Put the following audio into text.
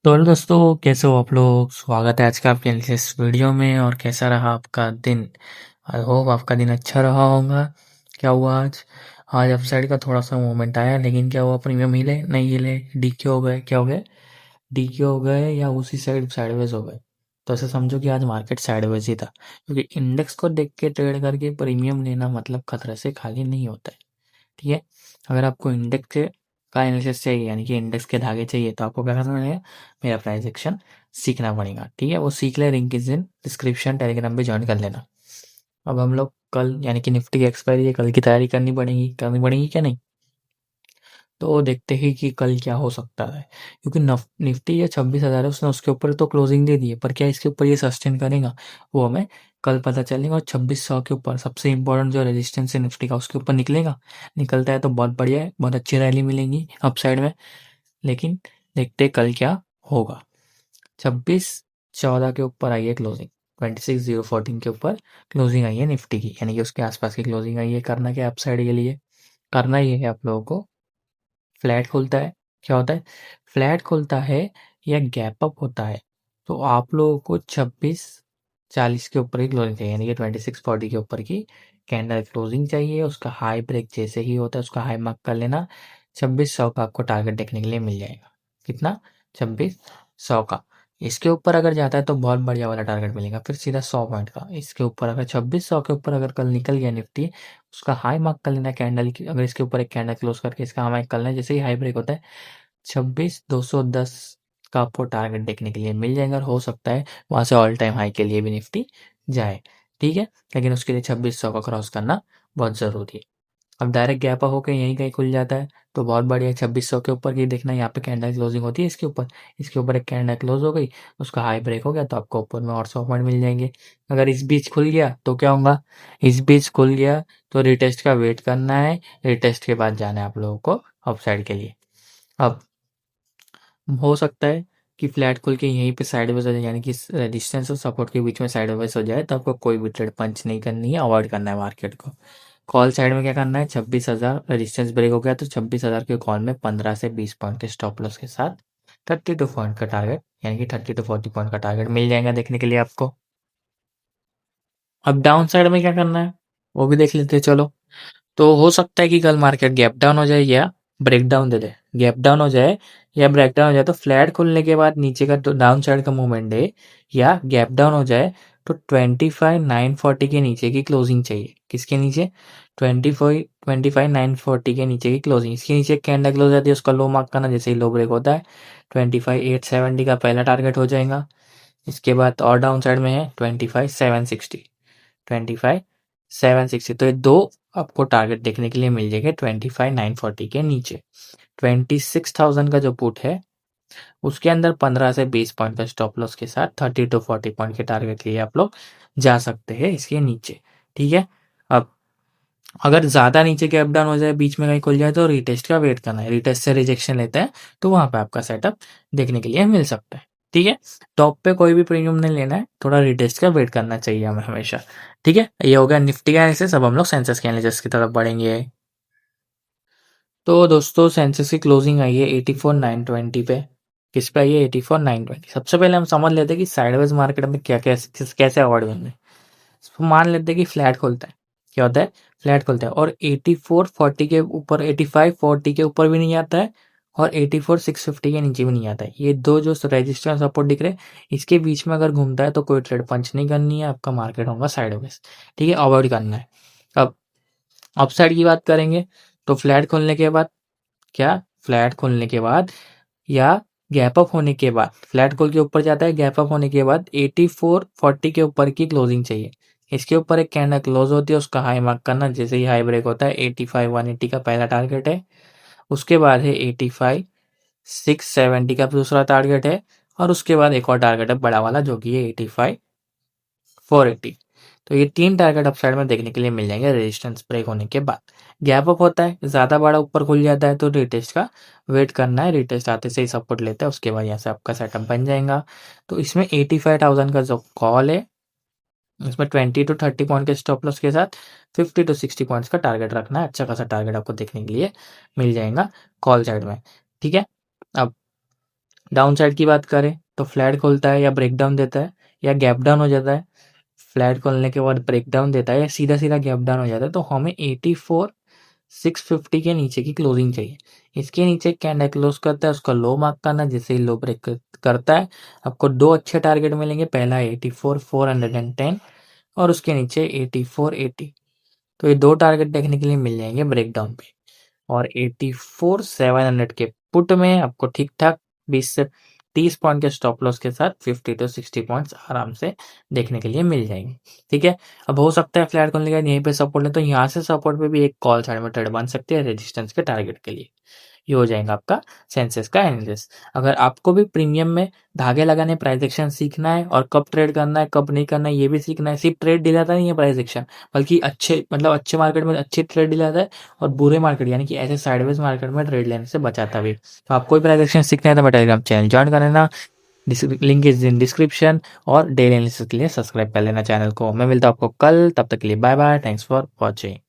तो हेलो दोस्तों, कैसे हो आप लोग। स्वागत है आज का आपके इस वीडियो में। और कैसा रहा आपका दिन। आई होप आपका दिन अच्छा रहा होगा। क्या हुआ आज। आज अपसाइड का थोड़ा सा मूवमेंट आया, लेकिन क्या हुआ, प्रीमियम हिले नहीं हिले, डीके हो गए, क्या हो गए, डीके हो गए या उसी साइड साइडवेज हो गए। तो ऐसे समझो कि आज मार्केट साइडवेज ही था, क्योंकि इंडेक्स को देख के ट्रेड करके प्रीमियम लेना मतलब खतरे से खाली नहीं होता है। ठीक है। अगर आपको इंडेक्स का एनालिसिस चाहिए, यानी कि इंडेक्स के धागे चाहिए, तो आपको क्या करना पड़ेगा, मेरा प्राइस एक्शन सीखना पड़ेगा। ठीक है, वो सीख ले, link is in description, Telegram पे ज्वाइन कर लेना। अब हम लोग कल यानी कि निफ्टी की एक्सपायरी है, कल की तैयारी करनी पड़ेगी क्या नहीं। तो देखते ही कि कल क्या हो सकता है, क्योंकि निफ्टी ये 26,000 है, उसने उसके ऊपर तो क्लोजिंग दे दी है, पर क्या इसके ऊपर ये सस्टेन करेगा वो हमें कल पता चलेगा। और 2600 के ऊपर सबसे इंपॉर्टेंट जो रेजिस्टेंस है निफ्टी का, उसके ऊपर निकलेगा। निकलता है तो बहुत बढ़िया है, बहुत अच्छी रैली मिलेगी अपसाइड में। लेकिन देखते कल क्या होगा। 26,14 के ऊपर आई है क्लोजिंग, 26,014 के ऊपर क्लोजिंग आई है निफ्टी की, यानी कि उसके आसपास की क्लोजिंग आई है। करना क्या अपसाइड के लिए, करना ये है आप लोगों को, फ्लैट खुलता है, क्या होता है, फ्लैट खुलता है या गैप अप होता है, तो आप लोगों को 2640 के ऊपर ही क्लोजिंग चाहिए, यानी कि 2640 के ऊपर की कैंडल क्लोजिंग चाहिए। उसका हाई ब्रेक जैसे ही होता है उसका हाई मार्क कर लेना। 2600 का आपको टारगेट देखने के लिए मिल जाएगा। कितना, 2600 का। इसके ऊपर अगर जाता है तो बहुत बढ़िया वाला टारगेट मिलेगा, फिर सीधा 100 पॉइंट का। इसके ऊपर अगर 2600 के ऊपर अगर कल निकल गया निफ्टी, उसका हाई मार्क कर लेना कैंडल की। अगर इसके ऊपर एक कैंडल क्लोज करके इसका हाई मार्क कर लेना, जैसे ही हाई ब्रेक होता है 26,210 का आपको टारगेट देखने के लिए मिल जाएगा। और हो सकता है वहां से ऑल टाइम हाई के लिए भी निफ्टी जाए। ठीक है, लेकिन उसके लिए 2600 का क्रॉस करना बहुत जरूरी है। अब डायरेक्ट गैप अप होकर यहीं कहीं खुल जाता है तो बहुत बढ़िया। 2600 के ऊपर की देखना, यहाँ पे कैंडल क्लोजिंग होती है इसके ऊपर एक कैंडल क्लोज हो गई, उसका हाई ब्रेक हो गया, तो आपको ऊपर में और 100 पॉइंट मिल जाएंगे। अगर इस बीच खुल गया तो क्या होगा, इस बीच खुल गया तो रिटेस्ट का वेट करना है। रिटेस्ट के बाद जाना है आप लोगों को अपसाइड के लिए। अब हो सकता है कि फ्लैट खुल के यहीं पे साइडवेज हो जाए, यानी कि रेजिस्टेंस और सपोर्ट के बीच में साइडवेज हो जाए, तो आपको कोई भी ट्रेड पंच नहीं करनी है, अवॉइड करना है मार्केट को। कॉल साइड में क्या करना है, 26,000 रेजिस्टेंस ब्रेक हो गया तो 26,000 के कॉल में 15 से 20 पॉइंट के स्टॉप लॉस के साथ 32 पॉइंट का टारगेट, यानी कि 30 to 40 पॉइंट का टारगेट मिल जाएगा देखने के लिए आपको। अब डाउन साइड में क्या करना है वो भी देख लेते हैं, चलो। तो हो सकता है कि कल मार्केट गैप डाउन हो जाए या ब्रेक डाउन दे दे। गैप डाउन हो जाए या ब्रेक डाउन हो जाए तो फ्लैट खुलने के बाद नीचे का डाउन साइड का मूवमेंट है, या गैप डाउन हो जाए तो 25,940 के नीचे की क्लोजिंग चाहिए। किसके नीचे, 25,940 के नीचे की क्लोजिंग। इसके नीचे कैंडल क्लोज आती है, उसका लो मार्क करना, जैसे ही लो ब्रेक होता है 25,870 का पहला टारगेट हो जाएगा। इसके बाद और डाउन साइड में है 25,760, 25,760, तो ये दो आपको टारगेट देखने के लिए मिल जाएगा 25,940 के नीचे। 26,000 का जो पुट है उसके अंदर 15 से 20 पॉइंट का स्टॉप लॉस के साथ 30 to 40 पॉइंट के टारगेट के लिए आप लोग जा सकते हैं इसके नीचे। ठीक है। अब अगर ज्यादा नीचे गैप डाउन हो जाए, बीच में कहीं खुल जाए, तो रिटेस्ट का वेट करना है। रिटेस्ट से रिजेक्शन लेता है तो वहां पे आपका सेटअप देखने के लिए मिल सकता है। ठीक है, टॉप पे कोई भी प्रीमियम नहीं लेना है, थोड़ा रिटेस्ट का वेट करना चाहिए हमें हमेशा। ठीक है, ये हो गया निफ्टी का एनालिसिस। अब हम लोग सेंसेक्स के एनालिसिस की तरफ बढ़ेंगे। तो दोस्तों सेंसेक्स की क्लोजिंग आई है 84,920 पे। किस पे आई है, 84,920। सबसे पहले हम समझ लेते हैं कि साइडवेज मार्केट में क्या कैसे अवॉइड करना है। तो मान लेते हैं कि फ्लैट खोलता है, क्या होता है, फ्लैट खोलता है और 8440 के ऊपर, 8540 के ऊपर भी नहीं आता है, और 84,650 के नीचे भी नहीं आता है। ये दो जो रजिस्टर सपोर्ट दिख रहे हैं, इसके बीच में अगर घूमता है तो कोई ट्रेड पंच नहीं करनी है, आपका मार्केट होगा साइडवेज। ठीक है, अवॉइड करना है। अब अपसाइड की बात करेंगे तो फ्लैट खोलने के बाद, क्या, फ्लैट खोलने के बाद या गैप अप होने के बाद, फ्लैट खोल के ऊपर जाता है, गैप अप होने के बाद 8440 के ऊपर की क्लोजिंग चाहिए। इसके ऊपर एक कैंडल क्लोज होती है, उसका हाई मार्क करना, जैसे ही हाई ब्रेक होता है 85,180 का पहला टारगेट है। उसके बाद है 85,670 का दूसरा टारगेट है। और उसके बाद एक और टारगेट है बड़ा वाला, जो कि है 85,480। तो ये तीन टारगेट अपसाइड में देखने के लिए मिल जाएंगे रेजिस्टेंस ब्रेक होने के बाद। गैप अप होता है, ज्यादा बड़ा ऊपर खुल जाता है तो रिटेस्ट का वेट करना है। रिटेस्ट आते से ही सपोर्ट लेता है, उसके बाद यहाँ से आपका सेटअप बन जाएगा। तो इसमें 85,000 का जो कॉल है, इसमें 20 to 30 पॉइंट के स्टॉप लॉस के साथ 50 to 60 पॉइंट्स का टारगेट रखना है। अच्छा खासा टारगेट आपको देखने के लिए मिल जाएगा कॉल साइड में। ठीक है। अब डाउन साइड की बात करें तो फ्लैट खोलता है या ब्रेक डाउन देता है या गैप डाउन हो जाता है, फ्लैट खोलने के बाद ब्रेक डाउन देता है या सीधा सीधा गैप डाउन हो जाता है, तो हमें 84,650 के नीचे की क्लोजिंग चाहिए। इसके नीचे कैंडल क्लोज करता है उसका लो मार्क करना, जैसे ही लो ब्रेक करता है आपको दो अच्छे टारगेट मिलेंगे, पहला 84,410 और उसके नीचे 84,80। तो ये दो टारगेट देखने के लिए मिल जाएंगे ब्रेकडाउन पे। और 84,700 के पुट में आपको ठीक ठाक 20 से 30 पॉइंट के स्टॉप लॉस के साथ 50 to 60 पॉइंट्स आराम से देखने के लिए मिल जाएंगे। ठीक है, अब हो सकता है फ्लैट खोलने के बाद यहीं पे सपोर्ट ले, तो यहाँ से सपोर्ट पे भी एक कॉल साइड में ट्रेड बन सकती है रेजिस्टेंस के टारगेट के लिए। ये हो जाएगा आपका सेंसेस का एनालिसिस। अगर आपको भी प्रीमियम में धागे लगाने, प्राइस एक्शन सीखना है और कब ट्रेड करना है कब नहीं करना है ये भी सीखना है, सिर्फ ट्रेड दिलाता नहीं है प्राइस एक्शन, बल्कि अच्छे मार्केट में अच्छी ट्रेड दिलाता है और बुरे मार्केट यानी कि ऐसे साइडवेज मार्केट में ट्रेड लेने से बचाता भी। तो आपको भी प्राइस एक्शन सीखना है तो मेरा टेलीग्राम चैनल ज्वाइन कर लेना, लिंक इज इन डिस्क्रिप्शन, और डेली एनालिसिस के लिए सब्सक्राइब कर लेना चैनल को। मैं मिलता हूँ आपको कल, तब तक के लिए bye bye, thanks for watching.